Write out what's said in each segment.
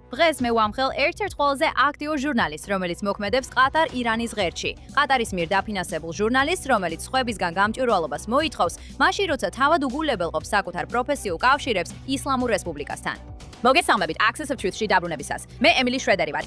დღეს მე ვამხელ ერთ-ერთ ყველაზე აქტიურ ჟურნალისტს, რომელიც მოქმედებს ყატარ-ირანის ღერთში. ყატარის მიერ დაფინანსებულ ჟურნალისტს, რომელიც სხვებისგან გამჭვირვალობას მოითხოვს, მაშინ როცა თავად უგულებელყოფს საკუთარ პროფესიულ კავშირებს ისლამურ რესპუბლიკასთან. მოგესალმებით Access of Truth-ში დაბრუნებისას. მე ემილი შრედერი ვარ.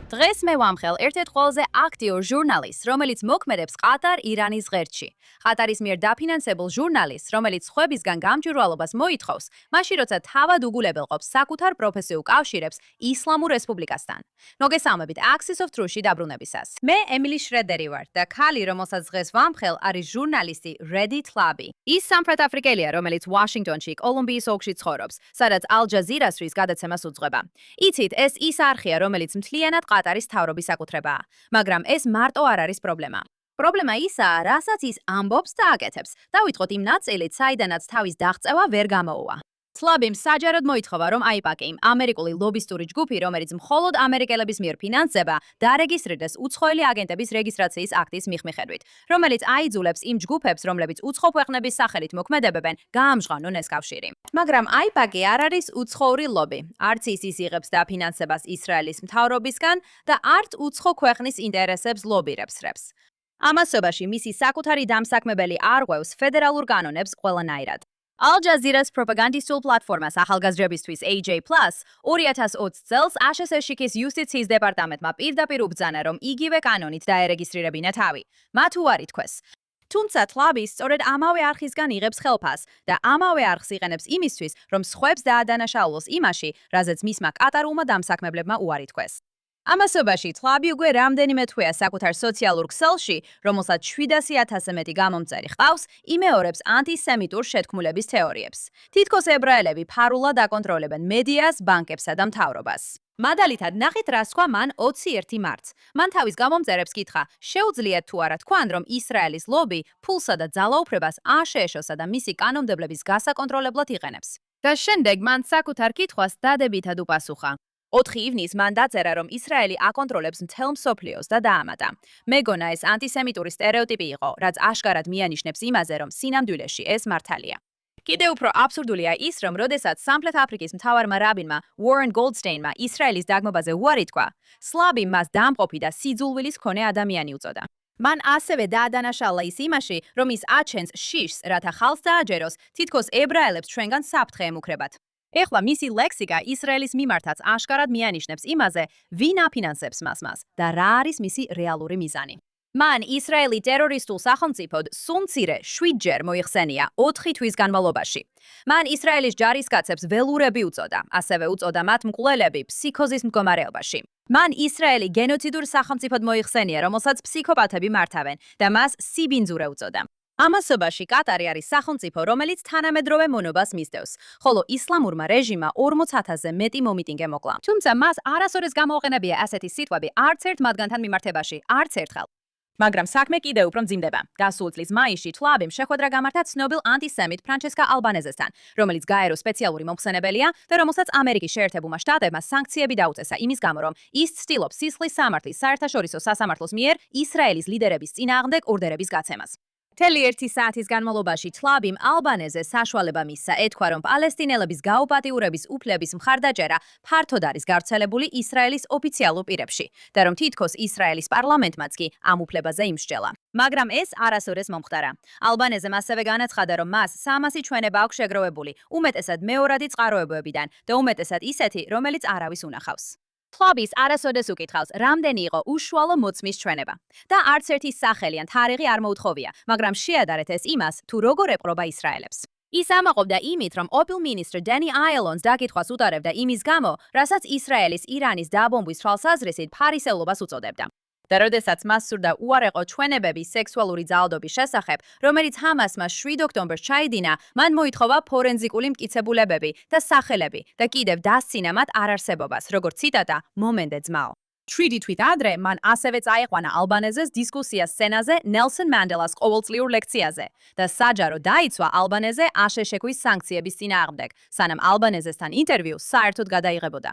დღეს მე ვამხელ ერთ-ერთ ყველაზე აქტიურ ჟურნალისტს, რომელიც მოქმედებს ყატარ-ირანის ღერთში. ყატარის მიერ დაფინანსებულ ჟურნალისტს, რომელიც სხვებისგან გამჭვირვალობას მოითხოვს, მაშინ როცა თავად უგულებელყოფს საკუთარ პროფესიულ კავშირებს ისლამურ რესპუბლიკასთან. მოგესალმებით Access of Truth-ში დაბრუნებისას. მე ემილი შრედერი ვარ და ქალი, რომელსაც დღეს ვამხელ, არის ჟურნალისტი Redi Tlabi. ის სამხრეთაფრიკელია, რომელიც ვაშინგტონში, კოლუმბიის ოლქში ცხოვრობს, სადაც ალ-ჯაზირასთვის გადაცემას უძღვება. იცით, ეს ის არხია, რომელიც მთლიანად ყატარის თავრობის საკუთრებაა, მაგრამ ეს მარტო არ არის პრობლემა. პრობლემა ისაა, რასაც ის ამბობს და აკეთებს. დავიწყოთ იმ ნაწილით, საიდანაც თავის დაღწევა ვერ გამოუვა. Tlabi-მ საჯაროდ მოითხოვა, რომ AIPAC-ი, ამერიკული ლობისტური ჯგუფი, რომელიც მხოლოდ ამერიკელების მიერ ფინანსდება, დარეგისტრირდეს უცხოელი აგენტების რეგისტრაციის აქტის მიხედვით, რომელიც აიძულებს იმ ჯგუფებს, რომლებიც უცხო ქვეყნების სახელით მოქმედებენ, გაამჟღავნონ ეს კავშირი. მაგრამ AIPAC-ი არ არის უცხოური ლობი. არც ის იღებს დაფინანსებას ისრაელის მთავრობისგან და არც უცხო ქვეყნის ინტერესებს ლობირებს. ამასობაში მისი საკუთარი დამსაქმებელი არ ღვევს ფედერალურ კანონებს ყველანაირად. ალ-ჯაზირას პროპაგანდისტულ პლატფორმას ახალგაზრდებისთვის AJ+ 2020 წელს აშშ-ის იუსტიციის დეპარტამენტმა პირდაპირ უბრძანა, რომ იგივე კანონით დაერეგისტრირებინა თავი. მათ უარი თქვეს. თუმცა Tlabi სწორედ ამავე არხისგან იღებს ხელფას და ამავე არხს იყენებს იმისთვის, რომ სხვებს დაადანაშაულოს იმაში, რაზეც მისმა კატარულმა დამსაქმებლებმა უარი თქვეს. ამასობაში Tlabi უკვე რამდენიმე თვეა საკუთარ სოციალურ ქსელში, რომელსაც 700,000-ზე მეტი გამომწერი ჰყავს, იმეორებს ანტისემიტურ შეთქმულების თეორიებს. თითქოს ებრაელები ფარულად აკონტროლებენ მედიას, ბანკებსა და მთავრობას. მადალითად ნახეთ რა თქვა მან 21 მარტს. მან თავის გამომწერებს კითხა, შეუძლიათ თუ არა თქვან, რომ ისრაელის ლობი ფულსა და ძალაუფლებას აშშ-სა და მისი კანონმდებლების გასაკონტროლებლად იყენებს. და შემდეგ მან საკუთარ კითხვას დადებითად უპასუხა. 4 ივნისს მან დაწერა, რომ ისრაელი აკონტროლებს მთელ მსოფლიოს და დაამატა. მეგონა ეს ანტისემიტური სტერეოტიპი იყო, რაც აშკარად მიანიშნებს იმაზე, რომ სინამდვილეში ეს მართალია. კიდევ უფრო აბსურდულია ის, რომ როდესაც სამხრეთ აფრიკის მთავარმა რაბინმა Warren Goldsteinმა ისრაელის დაგმობაზე უარი თქვა, Tlabi მას დამყოფი და სიძულვილის მქონე ადამიანი უწოდა. მან ასევე დაადანაშაულა ის იმაში, რომ ის აჩენს შიშს, რათა ხალხს დააჯეროს, თითქოს ებრაელებს ჩვენგან საფრთხე ემუქრებათ. ეხლა მისი ლექსიკა ისრაელის მიმართაც აშკარად მიანიშნებს იმაზე, ვინ აფინანსებს მას და რა არის მისი რეალური მიზანი. მან ისრაელი ტერორისტულ სახელმწიფოდ სულ-მცირე 7-ჯერ მოიხსენია 4 თვის განმავლობაში. მან ისრაელის ჯარისკაცებს ველურები უწოდა, ასევე უწოდა მათ მკვლელები ფსიქოზის მდგომარეობაში. მან ისრაელი გენოციდურ სახელმწიფოდ მოიხსენია, რომელსაც ფსიქოპათები მართავენ და მას სიბინძურე უწოდა. ამასობაში კატარი არის სახელმწიფო, რომელიც თანამედროვე მონობას მისდევს, ხოლო ისლამურმა რეჟიმმა 40,000-ზე მეტი მომიტინგე მოკლა. თუმცა მას არასოდეს გამოუყენებია ასეთი სიტყვები არც ერთ მათგანთან მიმართებაში, არც ერთხელ. მაგრამ საქმე კიდევ უფრო მძიმდება. გასულ წლის მაისში Tlabi-მ შეხვედრა გამართა ცნობილ ანტისემიტ ფრანჩესკა ალბანეზესთან, რომელიც გაერო სპეციალური მომხსენებელია და რომელსაც ამერიკის შეერთებულმა შტატებმა სანქციები დაუწესა იმის გამო, რომ ის ცდილობს სისხლის სამართლის საერთაშორისო სასამართლოს მიერ ისრაელის ლიდერების წინააღმდეგ ორდერების გაცემას. მთელი 1 საათის განმავლობაში Tlabi-მ ალბანეზეს საშუალება მისცა, ეთქვა, რომ პალესტინელების გაუპატიურების უფლების მხარდაჭერა ფართოდ არის გავრცელებული ისრაელის ოფიციალურ პირებში და რომ თითქოს ისრაელის პარლამენტმაც კი ამ უფლებაზე იმსჯელა. მაგრამ ეს არასოდეს მომხდარა. ალბანეზემ ასევე განაცხადა, რომ მას 300 ჩვენება აქვს შეგროვებული, უმეტესად მეორადი წყაროებებიდან და უმეტესად ისეთი, რომელიც არავის უნახავს. Tlabi-ს არასოდეს უკითხავს, რამდენი იყო უშუალო მოწმის ჩვენება. და არც ერთი სახელი ან თარიღი არ მოუთხოვია, მაგრამ შეადარეთ ეს იმას, თუ როგორ ეპყრობა ისრაელებს. ის ამაყობდა იმით, რომ ყოფილ მინისტრ Danny Ayalon-ს დაკითხვას უტარებდა იმის გამო, რასაც ისრაელის ირანის დაბომბვის თვალსაზრისით ფარისევლობას უწოდებდა. და როდესაც მას სურდა უარეყო ჩვენებების სექსუალური ძალადობის შესახებ, რომელიც ჰამასმა 7 ოქტომბერს ჩაიდინა, მან მოითხოვა ფორენზიკული მტკიცებულებები და სახელები და კიდევ დასცინა მათ არარსებობას, როგორც ციტატა, მომენტე ძმაო. 7 თვით ადრე მან ასევე წაიყვანა ალბანეზეს დისკუსია სცენაზე ნელსონ მანდელას ყოველწლიურ ლექციაზე და საჯარო დაიცვა ალბანეზე აშშ-ის სანქციების წინააღმდეგ, სანამ ალბანეზესთან ინტერვიუ საერთოდ გადაიღებოდა.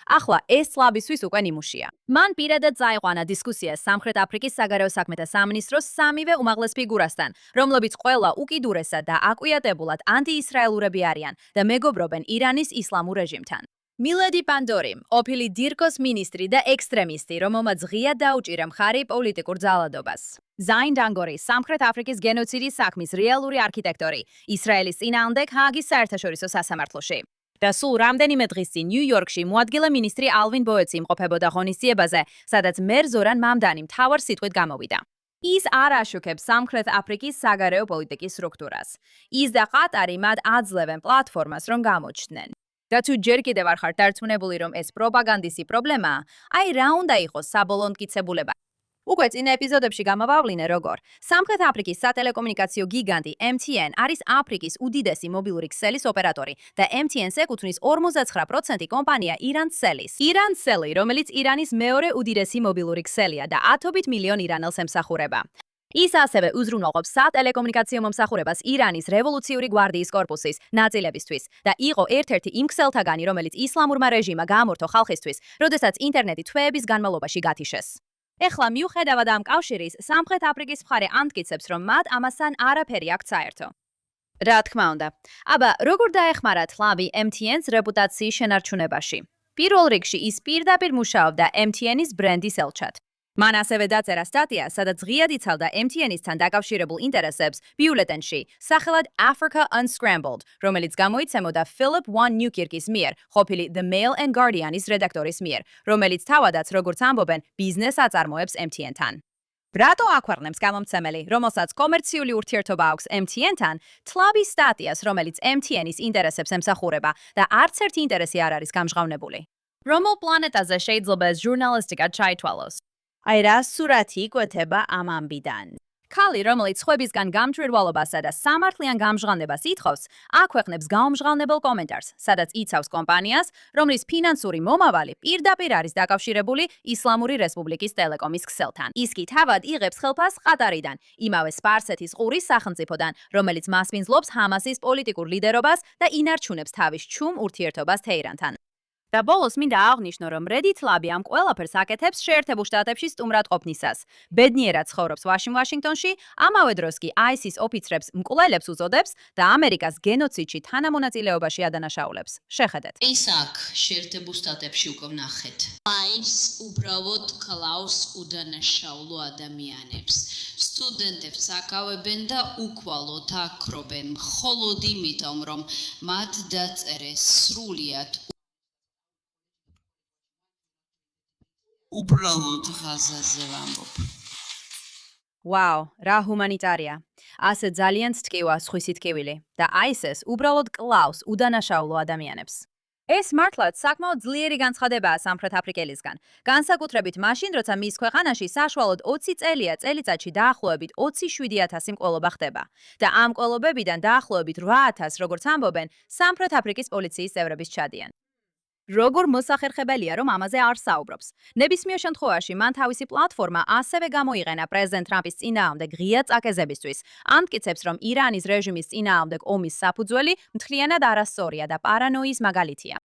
ახლა ეს Tlabi-სთვის უკვე ნიმუშია. მან პირადად წაიყვანა დისკუსიას სამხრეთ აფრიკის საგარეო საქმეთა სამინისტროს სამივე უმაღლეს ფიგურასთან, რომლებიც ყველა უკიდურესად და აკვიატებულად ანტიისრაელურები არიან და მეგობრობენ ირანის ისლამურ რეჟიმთან. მილედი პანდორი, ყოფილი დირკოს მინისტრი და ექსტრემისტი, რომელმაც ღიად დაუჭირა მხარი პოლიტიკურ ძალადობას. ზაინ დანგორი, სამხრეთ აფრიკის გენოციდის საქმის რეალური არქიტექტორი, ისრაელის წინააღმდეგ ჰააგის საერთაშორისო სასამართლოში. და სულ რამდენიმე დღის წინ ნიუ-იორკში მოადგილე მინისტრი ალვინ ბოეცი იმყოფებოდა ღონისძიებაზე, სადაც მერ ზორან მამდანი მთავარ სიტყვით გამოვიდა. ის არ აშუქებს სამხრეთ აფრიკის საგარეო პოლიტიკის სტრუქტურას. ის და ყატარი მათ აძლევენ პლატფორმას, რომ გამოჩნდნენ. და თუ ჯერ კიდევ არ ხართ დარწმუნებული, რომ ეს პროპაგანდისტი პრობლემაა, აი რა უნდა იყოს საბოლოო მტკიცებულება. უკვე წინა ეპიზოდებში გამოვავლინე, როგორ სამხრეთ აფრიკის სატელეკომუნიკაციო გიგანტი MTN არის აფრიკის უდიდესი მობილური ქსელის ოპერატორი და MTN-ს ეკუთვნის 59% კომპანია ირანსელის. ირანსელი, რომელიც ირანის მეორე უდიდესი მობილური ქსელია და ათობით მილიონ ირანელს ემსახურება. ის ასევე უზრუნველყოფს სატელეკომუნიკაციო მომსახურებას ირანის რევოლუციური გვარდიის კორპუსის ნაწილებისთვის და იყო ერთ-ერთი იმ ქსელთაგანი, რომელიც ისლამურმა რეჟიმმა გაამორთო ხალხისთვის, როდესაც ინტერნეტი თვეების განმავლობაში გათიშეს. ეხლა მიუხედავად ამ კავშირის, სამხრეთ აფრიკის მხარე ამტკიცებს, რომ მათ ამასთან არაფერი აქვს საერთო. რა თქმა უნდა, აბა როგორ დაეხმარა თლავი MTN-ს რეპუტაციის შენარჩუნებაში? პირველ რიგში ის პირდაპირ მუშაობდა MTN-ის ბრენდის ელჩად. მან ასევე დაწერა სტატია, სადაც ღიად იცავდა MTN-ისთან დაკავშირებულ ინტერესებს ბიულეტენში, სახელად Africa Unscrambled, რომელიც გამოიცემოდა Philip One Newkirk-ის მიერ, ყოფილი The Mail and Guardian-ის რედაქტორის მიერ, რომელიც თავადაც, როგორც ამბობენ, ბიზნეს აწარმოებს MTN-თან. რატო აქვეყნებს გამომცემელი, რომელსაც კომერციული ურთიერთობა აქვს MTN-თან, თლავის სტატიას, რომელიც MTN-ის ინტერესებს ემსახურება და არც ერთი ინტერესი არ არის გამჟღავნებული. რომელ პლანეტაზე შეიძლება ეს ჟურნალისტიკა ჩაითვალოს? აი რა სურათი იკვეთება ამ ამბიდან. ქალი, რომელიც სხვებისგან გამჭვირვალობასა და სამართლიან გამჟღავნებას ითხოვს, აქვეყნებს გაუმჟღავნებელ კომენტარს, სადაც იცავს კომპანიას, რომლის ფინანსური მომავალი პირდაპირ არის დაკავშირებული ისლამური რესპუბლიკის ტელეკომის ქსელთან. ის კი თავად იღებს ხელფასს ყატარიდან, იმავე სპარსეთის ყურის სახელმწიფოდან, რომელიც მასპინძლობს ჰამასის პოლიტიკურ ლიდერობას და ინარჩუნებს თავის ჩუმ ურთიერთობას თეირანთან. და ბოლოს მინდა აღნიშნო, რომ Reddit Lab ამ ყველაფერს აკეთებს შეერთებულ შტატებში სტუმრად ყოფნისას. ბედნიერად ცხოვრობს ვაშინგტონში, ამავე დროს კი ISIS ოფიცრებს მკვლელებს უწოდებს და ამერიკას გენოციდში თანამონაწილეობაში ადანაშაულებს. შეხედეთ. ეს აქ შეერთებულ შტატებში უკვე ვნახეთ. ISIS უბრალოდ კლავს უდანაშაულო ადამიანებს. სტუდენტებს აკავებენ და უკვალოდ აკრობენ, მხოლოდ იმიტომ, რომ მათ დაწერეს სრულიად უბრალოდ ღაზაზე ვამბობ. ვაუ, რა ჰუმანიტარია. ასე ძალიან ცტკივა სხვისი თკივილი და ISIS უბრალოდ კლავს უდანაშაულო ადამიანებს. ეს მართლაც საკმაოდ ძლიერი განცხადებაა სამხრეთ აფრიკელისგან. განსაკუთრებით მაშინ, როცა მის ქვეყანაში საშუალოდ 20 წელია წელიწადში დაახლოებით 27,000 მკვლელობა ხდება. და ამ მკვლელობებიდან დაახლოებით 8,000, როგორც ამბობენ, სამხრეთ აფრიკის პოლიციის წევრების ჩადიან. როგორ მოსახერხებელია, რომ ამაზე არ საუბრობს. ნებისმიერ შემთხვევაში მან თავისი პლატფორმა ასევე გამოიყენა პრეზიდენტ ტრამპის წინააღმდეგ ღია წაკეზებისთვის. ამტკიცებს, რომ ირანის რეჟიმის წინააღმდეგ ომის საფუძველი მთლიანად არასწორია და პარანოიის მაგალითია.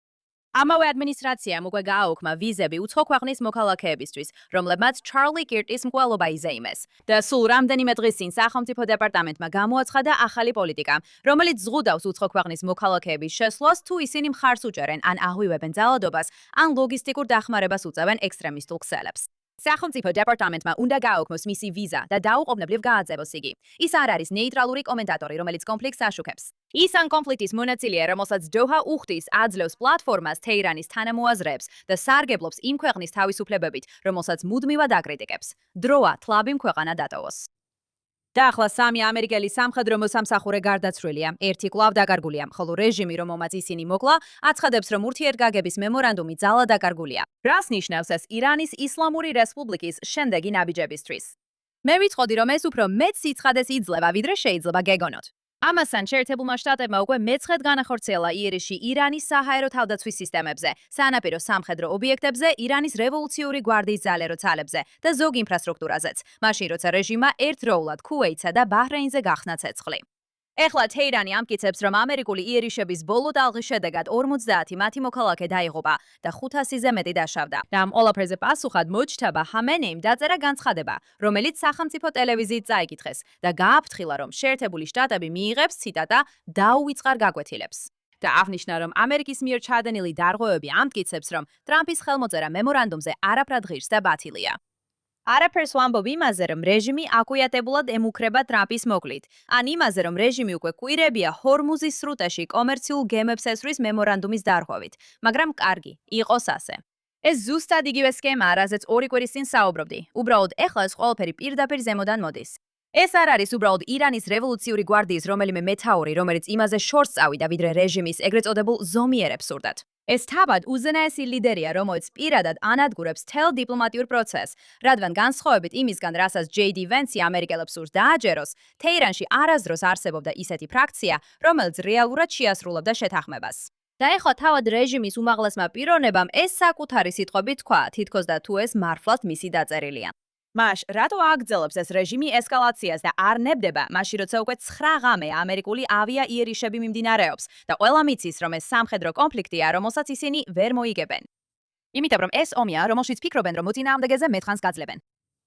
ამავე ადმინისტრაციამ უკვე გააუქმა ვიზები უცხო ქვეყნის მოქალაქეებისთვის, რომლებმაც Charlie Kirk-ის მკვლელობა იზეიმეს. და სულ რამდენიმე დღის წინ სახელმწიფო დეპარტამენტმა გამოაცხადა ახალი პოლიტიკა, რომელიც ზღუდავს უცხო ქვეყნის მოქალაქეების შესვლას, თუ ისინი მხარს უჭერენ ან აღვივებენ ძალადობას, ან ლოგისტიკურ დახმარებას უწევენ ექსტრემისტულ ქსელებს. სახელმწიფო დეპარტამენტმა უნდა გააუქმოს მისი ვიზა და დაუყოვნებლივ გააძევოს იგი. ის არ არის ნეიტრალური კომენტატორი, რომელიც კონფლიქტს აშუქებს. ის ან კონფლიქტის მონაწილეა, რომელსაც დოჰა უხდის აძლევს პლატფორმას თეირანის თანამოაზრეებს და სარგებლობს იმ ქვეყნის თავისუფლებებით, რომელსაც მუდმივად აკრიტიკებს. დროა თლაბი ქვეყანა დატოვოს. და ახლა სამი ამერიკელი სამხედრო მოსამსახურე გარდაცვლილია, ერთი კვლავ დაკარგულია, ხოლო რეჟიმი, რომელმაც ისინი მოკლა, აცხადებს, რომ ურთიერთგაგების მემორანდუმი ძალად დაკარგულია. რას ნიშნავს ეს ირანის ისლამური რესპუბლიკის შემდეგი ნაბიჯებისთვის? მე ვიტყოდი, რომ ეს უფრო მეტ სიცხადეს იძლევა, ვიდრე შეიძლება გეგონოთ. ამასთან შეერთებულმა შტატებმა უკვე მეცხრედ განახორციელა იერიში ირანის საჰაერო თავდაცვის სისტემებზე, სანაპირო სამხედრო ობიექტებზე, ირანის რევოლუციური გვარდიის ძალერო ძალებზე და ზოგ ინფრასტრუქტურაზეც, მაშინ როცა რეჟიმმა ერთდროულად ქუვეითსა და ბაჰრეინზე გახსნა ცეცხლი. ეხლა თეირანი ამტკიცებს, რომ ამერიკული იერიშების ბოლო ტალღის შედეგად 50 მათი მოქალაქე დაიღუპა და 500-ზე მეტი დაშავდა. და ამ ყველაფერზე პასუხად მოჯთაბა ჰამენეიმ დაწერა განცხადება, რომელიც სახელმწიფო ტელევიზიით წაიკითხეს და გააფრთხილა, რომ შეერთებული შტატები მიიღებს, ციტატა, დაუვიწყარ გაკვეთილებს. და აღნიშნა, რომ ამერიკის მიერ ჩადენილი დარღვევები ამტკიცებს, რომ ტრამპის ხელმოწერა მემორანდუმზე არაფრად ღირს და ბათილია. არაფერს ვამბობ იმაზე, რომ რეჟიმი აკვიატებულად ემუქრება ტრამპის მოკლით, ან იმაზე, რომ რეჟიმი უკვე კვირებია ჰორმუზის სრუტეში კომერციულ გემებს ესვრის მემორანდუმის დარღვევით, მაგრამ კარგი, იყოს ასე. ეს ზუსტად იგივე სქემაა, რაზეც 2 კვირის წინ საუბრობდი. უბრალოდ ეხლა ეს ყველაფერი პირდაპირ ზემოდან მოდის. ეს არ არის უბრალოდ ირანის რევოლუციური გვარდიის რომელიმე მეთაური, რომელიც იმაზე შორს წავიდა, ვიდრე რეჟიმის ეგრეთ წოდებულ ზომიერებს სურდათ. ეს თავად უზენაესი ლიდერია, რომელიც პირადად ანადგურებს თელ დიპლომატიურ პროცესს, რადგან განსხვავებით იმისგან, რასაც JD Vance ამერიკელებს სურს დააჯეროს, თეირანში არასდროს არსებობდა ისეთი ფრაქცია, რომელიც რეალურად შეასრულებდა შეთანხმებას. და ეხლა თავად რეჟიმის უმაღლესმა პიროვნებამ ეს საკუთარი სიტყვებით თქვა, თითქოს და თუ ეს მართლაც მისი დაწერილია. მაშ, რატო აგრძელებს ეს რეჟიმი ესკალაციას და არ ნებდება, მაშინ როცა უკვე 9 ღამე ამერიკული ავიაიერიშები მიმდინარეობს და ყველამ იცის, რომ ეს სამხედრო კონფლიქტია, რომელსაც ისინი ვერ მოიგებენ. იმიტომ რომ ეს ომია, რომელშიც ფიქრობენ, რომ მოწინააღმდეგეზე მეთხანს გაძლებენ.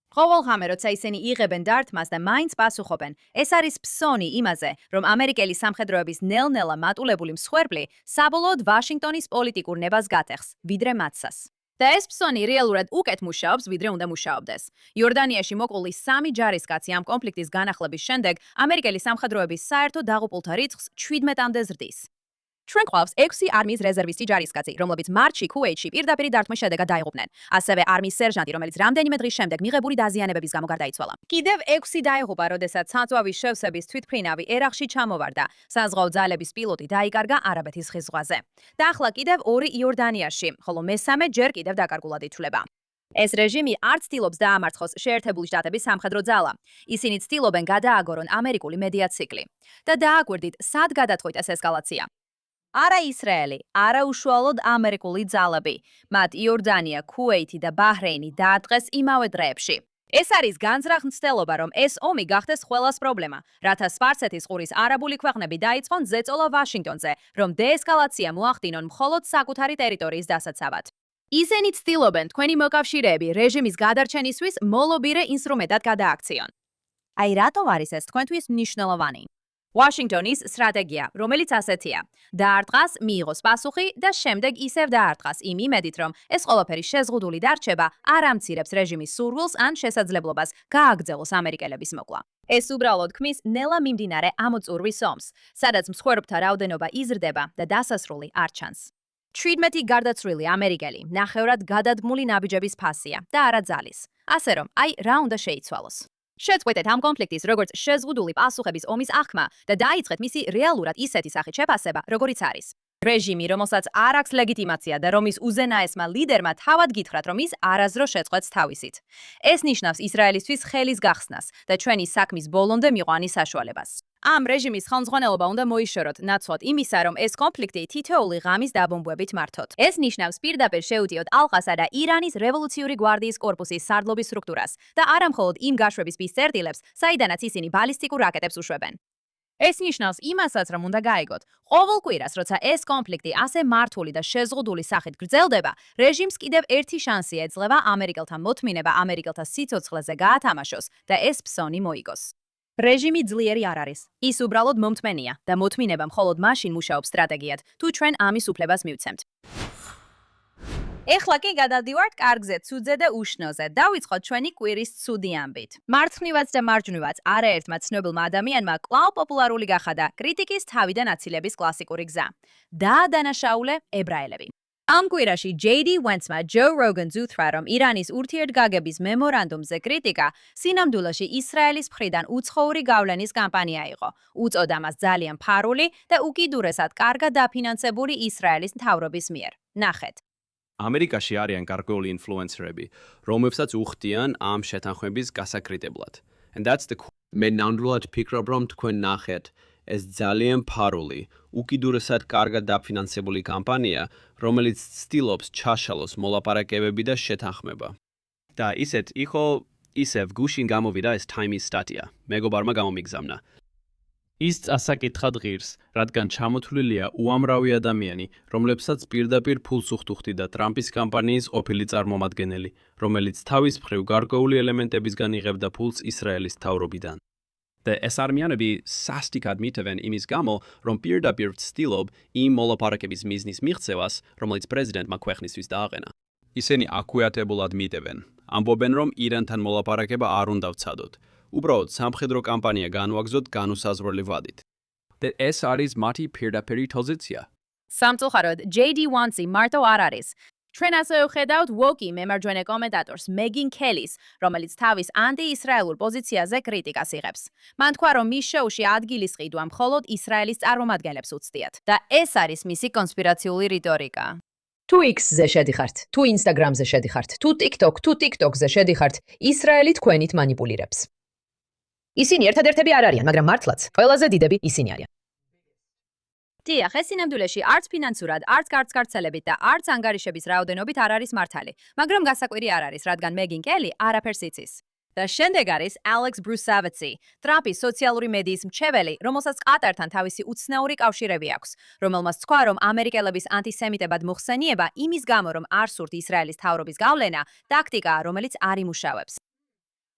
ყოველ ღამე, როცა ისინი იღებენ დართმას და მაინც პასუხობენ, ეს არის ფსონი იმაზე, რომ ამერიკელი სამხედროების ნელ-ნელა მატულებული მსხვერპლი საბოლოოდ ვაშინგტონის პოლიტიკურ ნებას გატეხს, ვიდრე მაცსას. და ეს ფსონი რეალურად უკეთ მუშაობს, ვიდრე უნდა მუშაობდეს. იორდანიაში მოყოლი 3 ჯარისკაცი ამ კონფლიქტის განახლების შემდეგ ამერიკელი სამხედროების საერთო დაღუპულთა რიცხვს 17-მდე ზრდის. ჩვენ გვყავს 6 არმიის რეზერვისტი ჯარისკაცი, რომლებიც მარტში ქუვეითში პირდაპირ დარტყმის შედეგად დაიღუპნენ. ასევე არმიის სერჟანტი, რომელიც რამდენიმე დღის შემდეგ მიღებული დაზიანებების გამო გარდაიცვალა. კიდევ 6 დაიღუპა, როდესაც საწვავის შევსების თვითმფრინავი ერახში ჩამოვარდა. საზღვაო ძალების პილოტი დაიკარგა არაბეთის ხის ზღვაზე. და ახლა კიდევ 2 იორდანიაში, ხოლო მესამე ჯერ კიდევ დაკარგულად ითვლება. ეს რეჟიმი არ ცდილობს დაამარცხოს შეერთებული შტატების სამხედრო ძალა. ისინი ცდილობენ გადააგორონ ამერიკული მედია ციკლი. და დააკვირდით, სად გადაწყვიტეს ეს ესკალაცია. არა ისრაელი, არა უშუალოდ ამერიკული ძალები. მათ იორდანია, ქუვეითი და ბაჰრეინი დაატყეს იმავე დღეებში. ეს არის განზრახ მცდელობა, რომ ეს ომი გახდეს ყველას პრობლემა, რათა სპარსეთის ყურის არაბული ქვეყნები დაიწყონ ზეწოლა ვაშინგტონზე, რომ დეესკალაცია მოახდინონ მხოლოდ საკუთარი ტერიტორიის დასაცავად. ისინი ცდილობენ თქვენი მოკავშირეები რეჟიმის გადარჩენისთვის მოლობირე ინსტრუმენტად გადააქციონ. აი რატო არის ეს თქვენთვის მნიშვნელოვანი? ვაშინგტონის სტრატეგია, რომელიც ასეთია: დაარტყას, მიიღოს პასუხი და შემდეგ ისევ დაარტყას იმ იმედით, რომ ეს ყველაფერი შეზღუდული დარჩება, არ ამცირებს რეჟიმის სურვილს ან შესაძლებლობას გააგრძელოს ამერიკელების მოკვლა. ეს უბრალოდ ქმნის ნელა მიმდინარე ამოწურვის ომს, სადაც მსხვერპლთა რაოდენობა იზრდება და დასასრული არ ჩანს. 17 გარდაცვლილი ამერიკელი ნახევრად გადადგმული ნაბიჯების ფასია და არა ძალის. ასე რომ, აი რა უნდა შეიცვალოს. შეწყვეტეთ ამ კონფლიქტის როგორც შეზღუდული პასუხების ომის აღქმა და დაიწყეთ მისი რეალურად ისეთი სახით შეფასება, როგორიც არის. რეჟიმი, რომელსაც არ აქვს ლეგიტიმაცია და რომის უზენაესმა ლიდერმა თავად გითხრათ, რომ ის არასდროს შეწყვეტს თავისით. ეს ნიშნავს ისრაელისთვის ხელის გახსნას და ჩვენი საქმის ბოლომდე მიყვანის საშუალებას. ამ რეჟიმის ხელმძღვანელობა უნდა მოიშოროთ, ნაცვლად იმისა, რომ ეს კონფლიქტი თითოეული ღამის დაბომბვებით მართოთ. ეს ნიშნავს პირდაპირ შეუტიოთ ალყასა და ირანის რევოლუციური გვარდიის კორპუსის სარდლობის სტრუქტურას და არა მხოლოდ იმ გაშვების წერტილებს, საიდანაც ისინი ბალისტიკურ რაკეტებს უშვებენ. ეს ნიშნავს იმასაც, რომ უნდა გაიგოთ, ყოველ კვირას, როცა ეს კონფლიქტი ასე მართული და შეზღუდული სახით გრძელდება, რეჟიმს კიდევ ერთი შანსი ეძლევა ამერიკელთა მოთმინება ამერიკელთა სიცოცხლეზე გაათამაშოს და ეს ფსონი მოიგოს. რეჟიმი ძლიერი არ არის. ის უბრალოდ მომთმენია და მოთმინება მხოლოდ მაშინ მუშაობს სტრატეგიად, თუ ჩვენ ამის უფლებას მივცემთ. ეხლა კი გადავდივართ კარგზე, ცუდზე და უშნოზე. დავიწყოთ ჩვენი კვირის ცუდი ამბით. მარცხნივაც და მარჯვნივაც არაერთმა ცნობილმა ადამიანმა კვლავ პოპულარული გახადა კრიტიკის თავიდან აცილების კლასიკური გზა. დაადანაშაულე ებრაელები. ამ კვირაში JD Vance-მა Joe Rogan's უთხრა, რომ ირანის ურთიერთგაგების მემორანდუმზე კრიტიკა სინამდვილეში ისრაელის მხრიდან უცხოური გავლენის კამპანია იყო. უწოდა მას ძალიან ფარული და უკიდურესად კარგად დაფინანსებული ისრაელის მთავრობის მიერ. ნახეთ. ამერიკაში არიან გარკვეული ინფლუენსერები, რომლებსაც უხდიან ამ შეთანხმების გასაკრიტებლად. And that's the მე ნამდვილად ფიქრობ, რომ თქვენ ნახეთ, ეს ძალიან ფარული, უკიდურესად კარგად დაფინანსებული კამპანია, რომელიც ცდილობს ჩაშალოს მოლაპარაკებები და შეთანხმება. და ისევ გუშინ გამოვიდა ეს Time-ის სტატია. მეგობარმა გამომიგზავნა. ის წასაკითხად ღირს, რადგან ჩამოთვლილია უამრავი ადამიანი, რომლებსაც პირდაპირ ფულს უხდუხდიდა ტრამპის კამპანიის ყოფილი წარმომადგენელი, რომელიც თავის მხრივ გარკვეული ელემენტებისგან იღებდა ფულს ისრაელის მთავრობიდან. და ეს ადამიანები სასტიკად მიტევენ იმის გამო, რომ პირდაპირ ცდილობ იმ მოლაპარაკების მიზნის მიღწევას, რომელიც პრეზიდენტმა ქვეყნისთვის დააყენა. ისინი აკვიატებულად მიტევენ. ამბობენ, რომ ირანთან მოლაპარაკება არ უნდა ვცადოთ. უბრალოდ სამხედრო კამპანია განვაგრძოთ განუსაზღვრელი ვადით. და ეს არის მათი პირდაპირი პოზიცია. სამწუხაროდ, JD Vance მარტო არ არის. ჩვენ ასევე ვხედავთ WOKI მემარჯვენე კომენტატორს მეგინ ქელის, რომელიც თავის ანტი-ისრაელურ პოზიციაზე კრიტიკას იღებს. მან თქვა, რომ მის შოუში ადგილის ყიდვა მხოლოდ ისრაელის წარმომადგენლებს უცდიათ და ეს არის მისი კონსპირაციული რიტორიკა. თუ X-ზე შედიხართ, თუ Instagram-ზე შედიხართ, თუ TikTok-ზე შედიხართ, ისრაელი თქვენით манипуლირებს. ისინი ერთადერთები არ არიან, მაგრამ მართლაც ყველაზე დიდები ისინი არიან. დიახ, ეს სინამდვილეში არც ფინანსურად, არც გარდაცვალებით და არც ანგარიშების რაოდენობით არ არის მართალი, მაგრამ გასაკვირი არ არის, რადგან მეგინ კელი არაფერს იცის. და შემდეგ არის Alex Brusavetsi, ტრამპის სოციალური მედიის მრჩეველი, რომელსაც ყატართან თავისი უცნაური კავშირები აქვს, რომელმაც თქვა, რომ ამერიკელების ანტისემიტებად მოხსენიება იმის გამო, რომ არ სურთ ისრაელის თავრობის გავლენა, ტაქტიკაა, რომელიც არ იმუშავებს.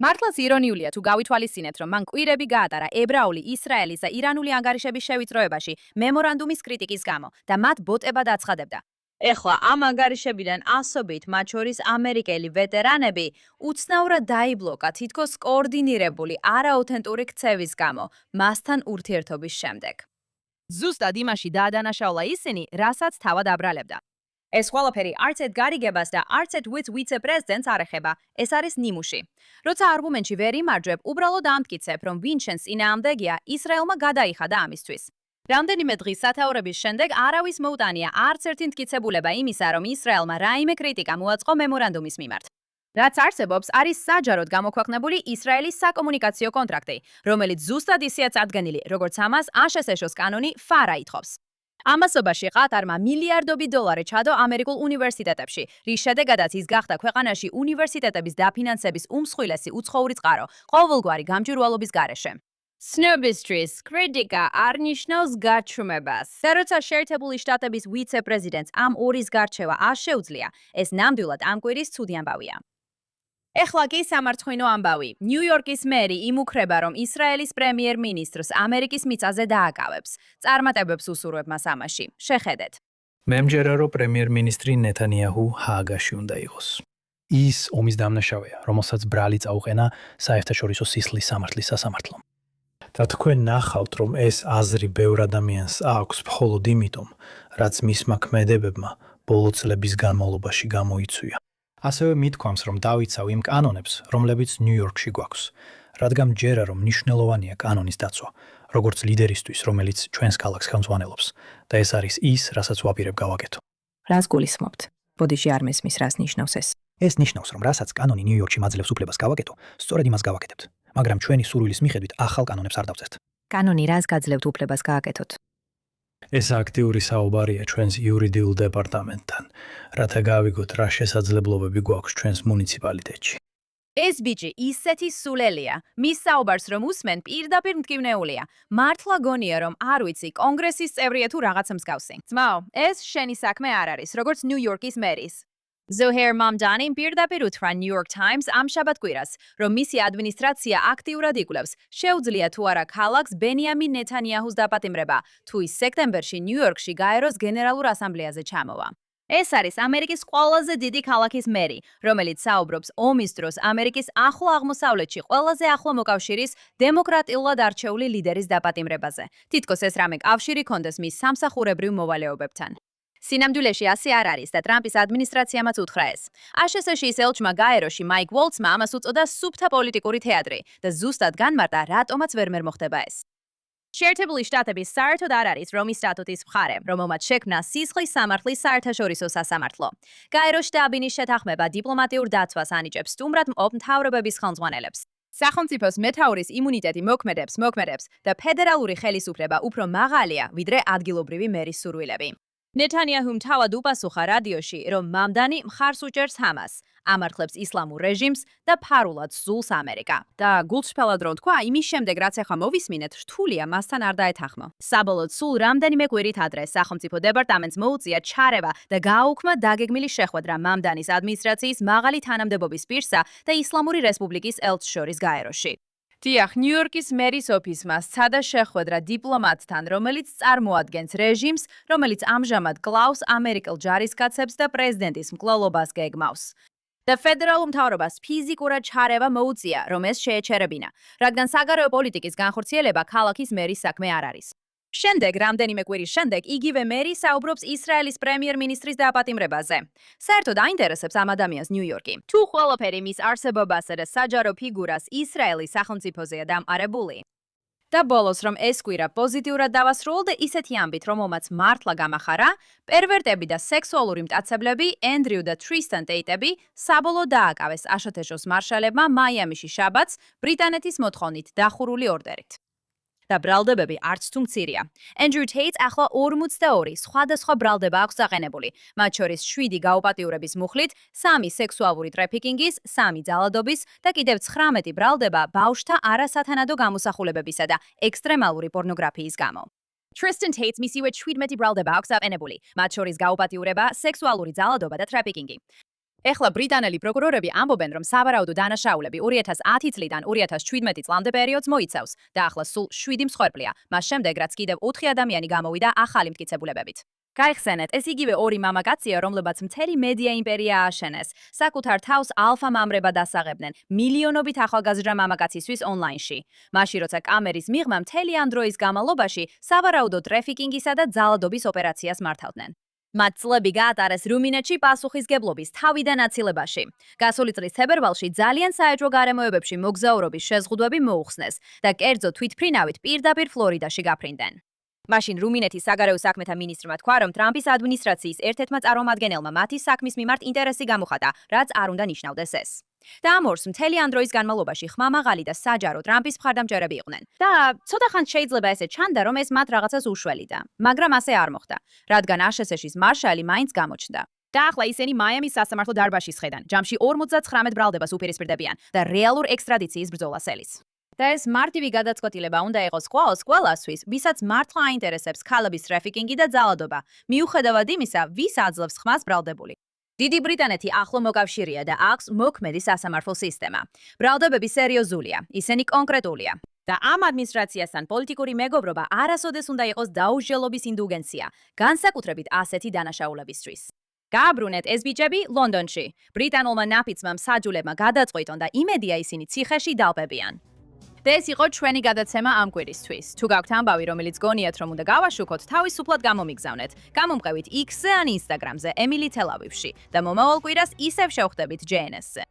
მართლაც ირონიულია თუ გავითვალისწინეთ, რომ მან კვირები გაატარა ებრაული, ისრაელის და ირანული ანგარიშების შევიწროებაში მემორანდუმის კრიტიკის გამო და მათ ბოტებად აცხადებდა. ეხლა ამ ანგარიშებიდან ასობით, მათ შორის ამერიკელი ვეტერანები, უცნაურად დაიბლოკა თითქოს კოორდინირებული არაოთენტური ქცევის გამო, მასთან ურთიერთობის შემდეგ. ზუსტად იმაში დაადანაშაულა ისინი, რასაც თავად აბრალებდა. ეს ყველაფერი არც ერთ გარიგებას და არც ერთ ვიცე-პრეზიდენტს არ ეხება, ეს არის ნიმუში. როცა არგუმენტში ვერ იმარჯვებ, უბრალოდ ამტკიცებ, რომ ვინ შენს წინააღმდეგია, ისრაელმა გადაიხადა ამისთვის. რამდენიმე დღის სათაურების შემდეგ არავის მოუტანია არც ერთი მტკიცებულება იმისა, რომ ისრაელმა რაიმე კრიტიკა მოაწყო მემორანდუმის მიმართ. რაც არსებობს, არის საჯაროდ გამოქვეყნებული ისრაელის საკომუნიკაციო კონტრაქტი, რომელიც ზუსტად ისეა წარდგენილი, როგორც ამას ASHS-ოს კანონი FARA ითხოვს. ამასობაში ყატარმა მილიარდობით დოლარი ჩადო ამერიკულ უნივერსიტეტებში, რის შედეგადაც ის გახდა ქვეყანაში უნივერსიტეტების დაფინანსების უმსხვილესი უცხოური წყარო, ყოველგვარი გამჭვირვალობის გარეშე. Snowbistries კრიტიკა არ ნიშნავს გაჩუმებას. და როცა შეერთებული შტატების ვიცე-პრეზიდენტს ამ ორის გარჩევა არ შეუძლია, ეს ნამდვილად ამ კვირის ცუდი ამბავია. ეხლა კი სამარცხვინო ამბავი. ნიუ-იორკის მერი იმუქრება, რომ ისრაელის პრემიერ-მინისტრს ამერიკის მიწაზე დააკავებს. წარმატებებს უსურვებ მას ამაში. შეხედეთ. მე მჯერა, რომ პრემიერ-მინისტრი ნეთანიაჰუ ჰააგაში უნდა იყოს. ის ომის დამნაშავეა, რომელსაც ბრალი წაუყენა საერთაშორისო სისხლის სამართლის სასამართლომ. და თქვენ ნახავთ, რომ ეს აზრი ბევრ ადამიანს აქვს მხოლოდ იმიტომ, რაც მისმა ქმედებებმა ბოლო წლების განმავლობაში გამოიწვია. ასევე მithქვამს, რომ დავიცავ იმ კანონებს, რომლებიც ნიუ-იორკში გვაქვს, რადგან მჯერა, რომ მნიშვნელოვანია კანონის დაცვა, როგორც ლიდერისთვის, რომელიც ჩვენს ქალაქს ხელმძღვანელობს, და ეს არის ის, რასაც ვაპირებ გავაკეთო. რას გულისხმობთ? ბოდიში არ მესმის, რას ნიშნავს ეს? ეს ნიშნავს, რომ რასაც კანონი ნიუ-იორკში მაძლევს უფლებას გავაკეთო, სწორედ იმას გავაკეთებთ, მაგრამ ჩვენი სურვილის მიხედვით ახალ კანონებს არ დავწერთ. კანონი რას გაძლევთ უფლებას გააკეთოთ? ეს აქტიური საუბარია ჩვენს იურიდიულ დეპარტამენტთან, რათა გავიგოთ რა შესაძლებლობები გვაქვს ჩვენს მუნიციპალიტეტში. ეს ბიჭი ისეთი სულელია, მის საუბარს რომ უსმენ პირდაპირ მტკივნეულია. მართლა გონია რომ არ ვიცი, კონგრესის წევრია თუ რაღაცა მსგავსი. ძმაო, ეს შენი საქმე არ არის, როგორც ნიუ-იორკის მერის. Zohar Mamdani პირდაპირ უთხრა New York Times ამ შაბათკვირას, რომ მისი ადმინისტრაცია აქტიურად იკვლევს, შეუძლია თუ არა ქალაქს ბენიამინ ნეთანიაჰუს დაპატიმრება, თუ ის სექტემბერში ნიუ-იორკში გაეროს გენერალურ ასამბლეაზე ჩამოვა. ეს არის ამერიკის ყველაზე დიდი ქალაქის მერი, რომელიც საუბრობს ომის დროს ამერიკის ახლო აღმოსავლეთში ყველაზე ახლო მოკავშირის დემოკრატიულად არჩეული ლიდერის დაპატიმრებაზე. თითქოს ეს რამე კავშირი ჰქონდეს მის სამსახურებრივ მოვალეობებთან. სინამდვილეში ასე არ არის და ტრამპის ადმინისტრაციამაც უთხრა ეს. ASHS-ში ის ელჩმა გაეროში მაიკ ვოლცმა ამას უწოდა სუფთა პოლიტიკური თეატრი და ზუსტად განმარტა, რატომაც ვერ მოხდება ეს. შეერთებული შტატები საერთოდ არ არის რომის სტატუტის მხარე, რომელმაც შექმნა სისხლის სამართლის საერთაშორისო სასამართლო. გაეროს შტაბინის შეთანხმება დიპლომატიურ დაცვას ანიჭებს სტუმრად მყოფ მთავრობების ხელმძღვანელებს. სახელმწიფოს მეთაურის იმუნიტეტი მოქმედებს და ფედერალური ხელისუფლება უფრო მაღალია, ვიდრე ადგილობრივი მერის სურვილები. ნეთანიაჰუმ თავად უპასუხა რადიოში, რომ მამდანი მხარს უჭერს ჰამას, ამართლებს ისლამურ რეჟიმს და ფარულად სძულს ამერიკა. და გულწრფელად რომ თქვა, იმის შემდეგ რაც ახლა მოვისმინეთ, რთულია მასთან არ დაეთანხმო. საბოლოოდ სულ რამდენიმე კვირით ადრე სახელმწიფო დეპარტამენტს მოუწია ჩარევა და გააუქმა დაგეგმილი შეხვედრა მამდანის ადმინისტრაციის მაღალი თანამდებობის პირსა და ისლამური რესპუბლიკის ელჩს შორის გაეროში. დიახ, ნიუ-იორკის მერის ოფისმა სცადა შეხვედრა დიპლომატთან, რომელიც წარმოადგენს რეჟიმს, რომელიც ამჟამად კლავს ამერიკელ ჯარისკაცებს და პრეზიდენტის მკვლელობას გეგმავს. და ფედერალურ მთავრობას ფიზიკურად ჩარევა მოუწია, რომ ეს შეეჩერებინა, რადგან საგარეო პოლიტიკის განხორციელება ქალაქის მერის საქმე არ არის. შემდეგ, რამდენიმე კვირის შემდეგ, იგივე მერი საუბრობს ისრაელის პრემიერ-მინისტრის დაპატიმრებაზე. საერთოდ აინტერესებს ამ ადამიანს ნიუ-იორკი. თუ ყველაფერი მის არსებობასა და საჯარო ფიგურას ისრაელის სახელმწიფოზეა დამყარებული. და ბოლოს, რომ ეს კვირა პოზიტიურად დავასრულდა ისეთი ამბით, რომ მომაც მართლა გამახარა, პერვერტები და სექსუალური მტაცებლები, ენდრიუ და თრისტან ტეიტები, საბოლოოდ დააკავეს აშათეშოს მარშალებმა მაიამიში შაბათს ბრიტანეთის მოთხოვნით დახურული ორდერით. და ბრალდებები არც თუ მცირეა. ენდრიუ ტეიტს ახლა 42 სხვადასხვა ბრალდება აქვს აყენებული, მათ შორის 7 გაუპატიურების მუხლით, 3 სექსუალური ტრაფიკინგის, 3 ძალადობის და კიდევ 19 ბრალდება ბავშვთა არასათანადო გამოსახულებებისა და ექსტრემალური პორნოგრაფიის გამო. Tristan Tate's მისივე 17 ბრალდება აქვს აყენებული, მათ შორის გაუპატიურება, სექსუალური ძალადობა და ტრაფიკინგი. ეხლა ბრიტანელი პროკურორები ამბობენ, რომ სავარაუდო დანაშაულები 2010 წლიდან 2017 წლამდე პერიოდს მოიცავს და ახლა სულ 7 მსხვერპლია, მას შემდეგ რაც კიდევ 4 ადამიანი გამოვიდა ახალი მტკიცებულებებით. გაიხსენეთ, ეს იგივე ორი მამაკაცია, რომლებაც მთელი მედია იმპერია ააშენეს. საკუთარ თავს ალფა მამრებად ასაღებდნენ მილიონობით ახალგაზრდა მამაკაცისთვის ონლაინში. მაშინ როცა კამერის მიღმა მთელი ამ დროის განმავლობაში სავარაუდო ტრაფიკინგისა და ძალადობის ოპერაციას მართავდნენ. მათ წლები გაატარეს რუმინეთში პასუხისგებლობის თავიდან აცილებაში. გასული წლის თებერვალში ძალიან საეჭვო გარემოებებში მოგზაურობის შეზღუდვები მოუხსნეს და კერძო თვითფრინავით პირდაპირ ფლორიდაში გაფრინდნენ. მაშინ რუმინეთის საგარეო საქმეთა მინისტრმა თქვა, რომ ტრამპის ადმინისტრაციის ერთ-ერთმა წარმომადგენელმა მათი საქმის მიმართ ინტერესი გამოხატა, რაც არ უნდა ნიშნავდეს ეს. და ამ ორს მთელი ამ დროის განმავლობაში ხმამაღალი და საჯარო ტრამპის მხარდამჭერები იყვნენ. და ცოტა ხანს შეიძლება ესე ჩანდა, რომ ეს მათ რაღაცას უშველიდა, მაგრამ ასე არ მოხდა, რადგან აშშ-ის მარშალი მაინც გამოჩნდა. და ახლა ისინი მაიამის სასამართლო დარბაზში სხედან, ჯამში 59 ბრალდებას უპირისპირდებიან და რეალურ ექსტრადიციის ბრძოლას ელის. და ეს მარტივი გადაწყვეტილება უნდა იყოს ყველასთვის, ვისაც მართლა აინტერესებს ქალების ტრაფიკინგი და ძალადობა, მიუხედავად იმისა, ვის აძლევს ხმას ბრალდებული. დიდი ბრიტანეთი ახლო მოკავშირეა და აქვს მოქმედი სასამართლო სისტემა. ბრალდებები სერიოზულია, ისინი კონკრეტულია. და ამ ადმინისტრაციასთან პოლიტიკური მეგობრობა არასოდეს უნდა იყოს დაუსჯელობის ინდულგენცია, განსაკუთრებით ასეთი დანაშაულებისთვის. გააბრუნეთ ეს ბიჭები ლონდონში. ბრიტანულმა ნაფიცმა მსაჯულებმა გადაწყვიტონ და იმედია ისინი ციხეში დალპებიან. და ეს იყო ჩვენი გადაცემა ამ კვირისთვის. თუ გაქვთ ამბავი, რომელიც გონიათ, რომ უნდა გავაშუქოთ, თავისუფლად გამომიგზავნეთ. გამომყევით X-ზე ან Instagram-ზე, ემილი თელავივში და მომავალ კვირას ისევ შევხვდებით JNS-ზე.